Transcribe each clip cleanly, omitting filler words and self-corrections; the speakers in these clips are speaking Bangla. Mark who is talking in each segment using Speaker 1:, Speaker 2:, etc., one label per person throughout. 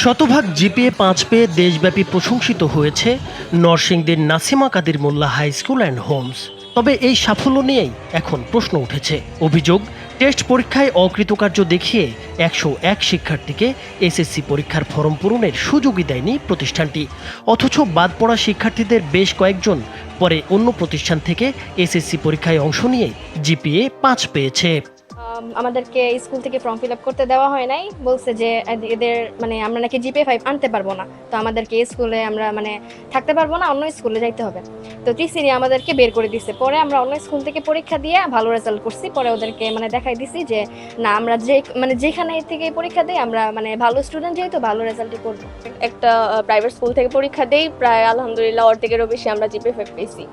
Speaker 1: শতভাগ জিপিএ ৫ পেয়ে দেশব্যাপী প্রশংসিত হয়েছে নরসিংদীর নাসিমা কাদির মোল্লা হাই স্কুল অ্যান্ড হোমস। তবে এই সাফল্য নিয়েই এখন প্রশ্ন উঠেছে। অভিযোগ, টেস্ট পরীক্ষায় অকৃতকার্য দেখিয়ে ১০১ শিক্ষার্থীকে এসএসসি পরীক্ষার ফরম পূরণের সুযোগই দেয়নি প্রতিষ্ঠানটি। অথচ বাদ পড়া শিক্ষার্থীদের বেশ কয়েকজন পরে অন্য প্রতিষ্ঠান থেকে এসএসসি পরীক্ষায় অংশ নিয়ে জিপিএ ৫ পেয়েছে।
Speaker 2: আমাদেরকে স্কুল থেকে ফর্ম ফিল আপ করতে দেওয়া হয় নাই, বলছে যে এদের আমরা নাকি জিপিএ 5 আনতে পারবো না, তো আমাদেরকে স্কুলে আমরা থাকতে পারবো না, অন্য স্কুলে যাইতে হবে। তো টিসিনি আমাদেরকে বের করে দিছে। পরে আমরা অন্য স্কুল থেকে পরীক্ষা দিয়ে ভালো রেজাল্ট করছি। পরে ওদেরকে দেখাই দিছি যে না, আমরা যেখানে থেকে পরীক্ষা দিই আমরা ভালো স্টুডেন্ট, যেহেতু ভালো রেজাল্টই করবো। একটা প্রাইভেট স্কুল থেকে পরীক্ষা দেই, প্রায় আলহামদুলিল্লাহ অর্ধেকেরও বেশি আমরা জিপিএ 5 পেয়েছি।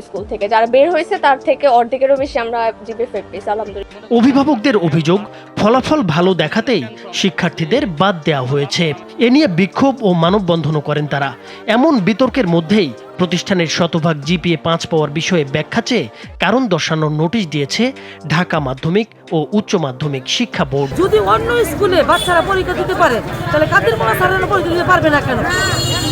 Speaker 2: স্কুল থেকে যারা বের হয়েছে তার থেকে অর্ধেকেরও বেশি আমরা জিপিএ 5 পেয়েছি আলহামদুলিল্লাহ।
Speaker 1: অভিভাবকদের অভিযোগ, ফলাফল ভালো দেখাতেই শিক্ষার্থীদের বাদ দেওয়া হয়েছে। এ নিয়ে বিক্ষোভ ও মানববন্ধনও করেন তারা। এমন বিতর্কের মধ্যেই প্রতিষ্ঠানের শতভাগ জিপিএ ৫ পাওয়ার বিষয়ে ব্যাখ্যা চেয়ে কারণ দর্শানোর নোটিশ দিয়েছে ঢাকা মাধ্যমিক ও উচ্চ মাধ্যমিক শিক্ষা বোর্ড।
Speaker 3: যদি অন্য স্কুলে বাচ্চারা পরীক্ষা দিতে পারে, তাহলে কাদের কোনো স্যারেরা পরীক্ষা দিতে পারবে না কেন?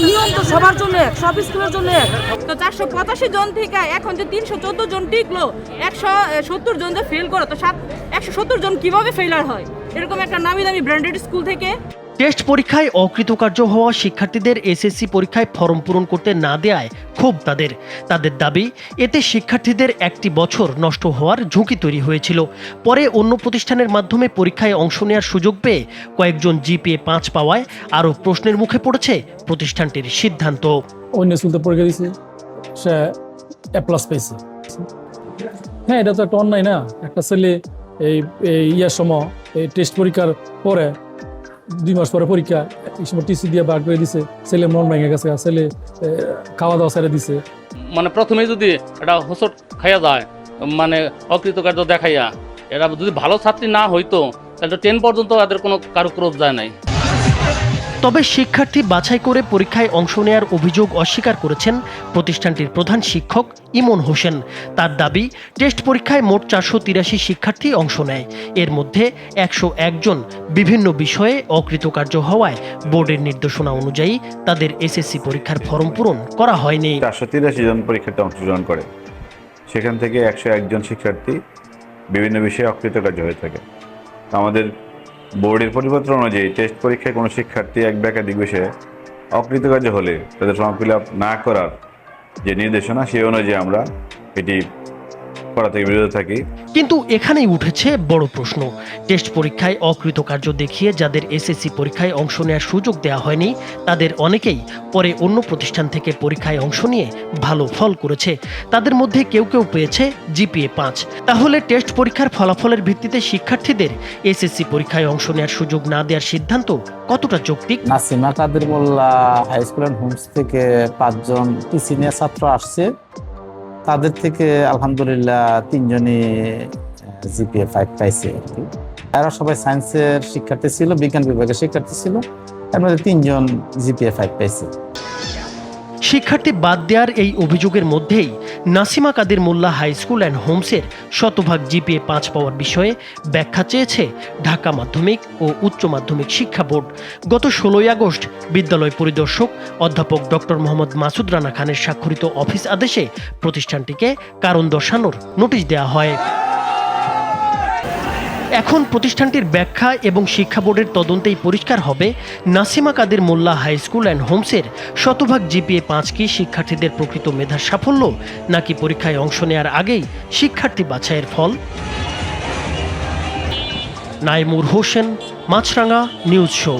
Speaker 3: নিয়ম তো সবার জন্য এক, সব স্কুলের জন্য এক। তো 485 জন থেকে এখন যে 314 জন টিকলো, 170 জন যে ফেল করো, তো 170 জন কিভাবে ফেলার হয় এরকম একটা নামি দামি ব্র্যান্ডেড স্কুল থেকে?
Speaker 1: টেস্ট পরীক্ষায় অকৃতকার্য হওয়া শিক্ষার্থীদের এসএসসি পরীক্ষায় ফরম পূরণ করতে না দেয়ায় ক্ষোভ তাদের দাবি, এতে শিক্ষার্থীদের একটি বছর নষ্ট হওয়ার ঝুঁকি তৈরি হয়েছিল। পরে অন্য প্রতিষ্ঠানের মাধ্যমে পরীক্ষায় অংশ নেওয়ার সুযোগ পেয়ে কয়েকজন জিপিএ ৫ পাওয়ায় আরও প্রশ্নের মুখে পড়েছে প্রতিষ্ঠানটির সিদ্ধান্ত।
Speaker 4: অন্য স্কুলতে পরীক্ষা দিয়েছে, সে A+ পেয়েছে। হ্যাঁ, এটা তো একটা অন্যায় না? একটা ছেলে ইয়ার সময় এই টেস্ট পরীক্ষার পরে 2 মাস পরে পরীক্ষা, এই সময় টিসি দিয়ে বার করে দিছে, ছেলে মন ভেঙে গেছে, ছেলে খাওয়া দাওয়া ছেড়ে দিছে।
Speaker 5: প্রথমে যদি এটা হোঁচট খাইয়া যায়, অকৃতকার্য দেখাইয়া, এরা যদি ভালো ছাত্রী না হইতো তাহলে 10 পর্যন্ত এদের কোনো কারুক্রোধ যায় নাই।
Speaker 1: তবে শিক্ষার্থী বাছাই করে পরীক্ষায় অংশ নেওয়ার অভিযোগ অস্বীকার করেছেন প্রতিষ্ঠানটির প্রধান শিক্ষক ইমন হোসেন। তার দাবি, টেস্ট পরীক্ষায় মোট 483 শিক্ষার্থী অংশ নেয়। এর মধ্যে 101 জন বিভিন্ন বিষয়ে অকৃতকার্য হওয়ায় বোর্ডের নির্দেশনা অনুযায়ী তাদের এসএসসি পরীক্ষার ফরম পূরণ করা হয়নি।
Speaker 6: 483 জন পরীক্ষার্থী অংশগ্রহণ করে, সেখান থেকে 101 জন শিক্ষার্থী বিভিন্ন বিষয়ে অকৃতকার্য হয়ে থাকে। আমাদের বোর্ডের পরিপত্র অনুযায়ী টেস্ট পরীক্ষায় কোনো শিক্ষার্থী এক বা একাধিক বিষয়ে অকৃতকার্য হলে তাদের ফর্ম ফিল আপ না করার যে নির্দেশনা, সেই অনুযায়ী আমরা এটি করা থেকে বিরত থাকি।
Speaker 1: কিন্তু এখানেই উঠেছে বড় প্রশ্ন। টেস্ট পরীক্ষায় অকৃতকার্য দেখিয়ে যাদের এসএসসি পরীক্ষায় অংশ নেওয়ার সুযোগ দেওয়া হয়নি, তাদের অনেকেই পরে অন্য প্রতিষ্ঠান থেকে পরীক্ষায় অংশ নিয়ে ভালো ফল করেছে। তাদের মধ্যে কেউ কেউ পেয়েছে জিপিএ ৫। তাহলে টেস্ট পরীক্ষার ফলাফলের ভিত্তিতে শিক্ষার্থীদের এসএসসি পরীক্ষায় অংশ নেওয়ার সুযোগ না দেওয়ার সিদ্ধান্ত কতটা যৌক্তিক?
Speaker 7: নাসিমা কাদির মোল্লা হাই স্কুল অ্যান্ড হোমস থেকে 5 জন সিনিয়র ছাত্র আসছে। তাদের থেকে আলহামদুলিল্লাহ 3 জনই জিপিএ 5 পাইছে। এরা সবাই সায়েন্সের শিক্ষার্থী ছিল, বিজ্ঞান বিভাগের শিক্ষার্থী ছিল। এর মধ্যে 3 জন জিপিএ 5 পাইছে।
Speaker 1: শিক্ষার্থী বাদ দেওয়ার এই অভিযোগের মধ্যেই নাসিমা কাদির মোল্লা হাই স্কুল অ্যান্ড হোমসের শতভাগ জিপিএ ৫ পাওয়ার বিষয়ে ব্যাখ্যা চেয়েছে ঢাকা মাধ্যমিক ও উচ্চ মাধ্যমিক শিক্ষা বোর্ড। গত 16 আগস্ট বিদ্যালয় পরিদর্শক অধ্যাপক ডক্টর মোহাম্মদ মাসুদ রানা খানের স্বাক্ষরিত অফিস আদেশে প্রতিষ্ঠানটিকে কারণ দর্শানোর নোটিশ দেওয়া হয়। এখন প্রতিষ্ঠানটির ব্যাখ্যা এবং শিক্ষা বোর্ডের তদন্তেই পরিষ্কার হবে নাসিমা কাদির মোল্লা হাই স্কুল অ্যান্ড হোমসের শতভাগ জিপিএ ৫ কি শিক্ষার্থীদের প্রকৃত মেধার সাফল্য, নাকি পরীক্ষায় অংশ নেওয়ার আগেই শিক্ষার্থী বাছাইয়ের ফল। নাইমুর হোসেন, মাছরাঙা নিউজ শো।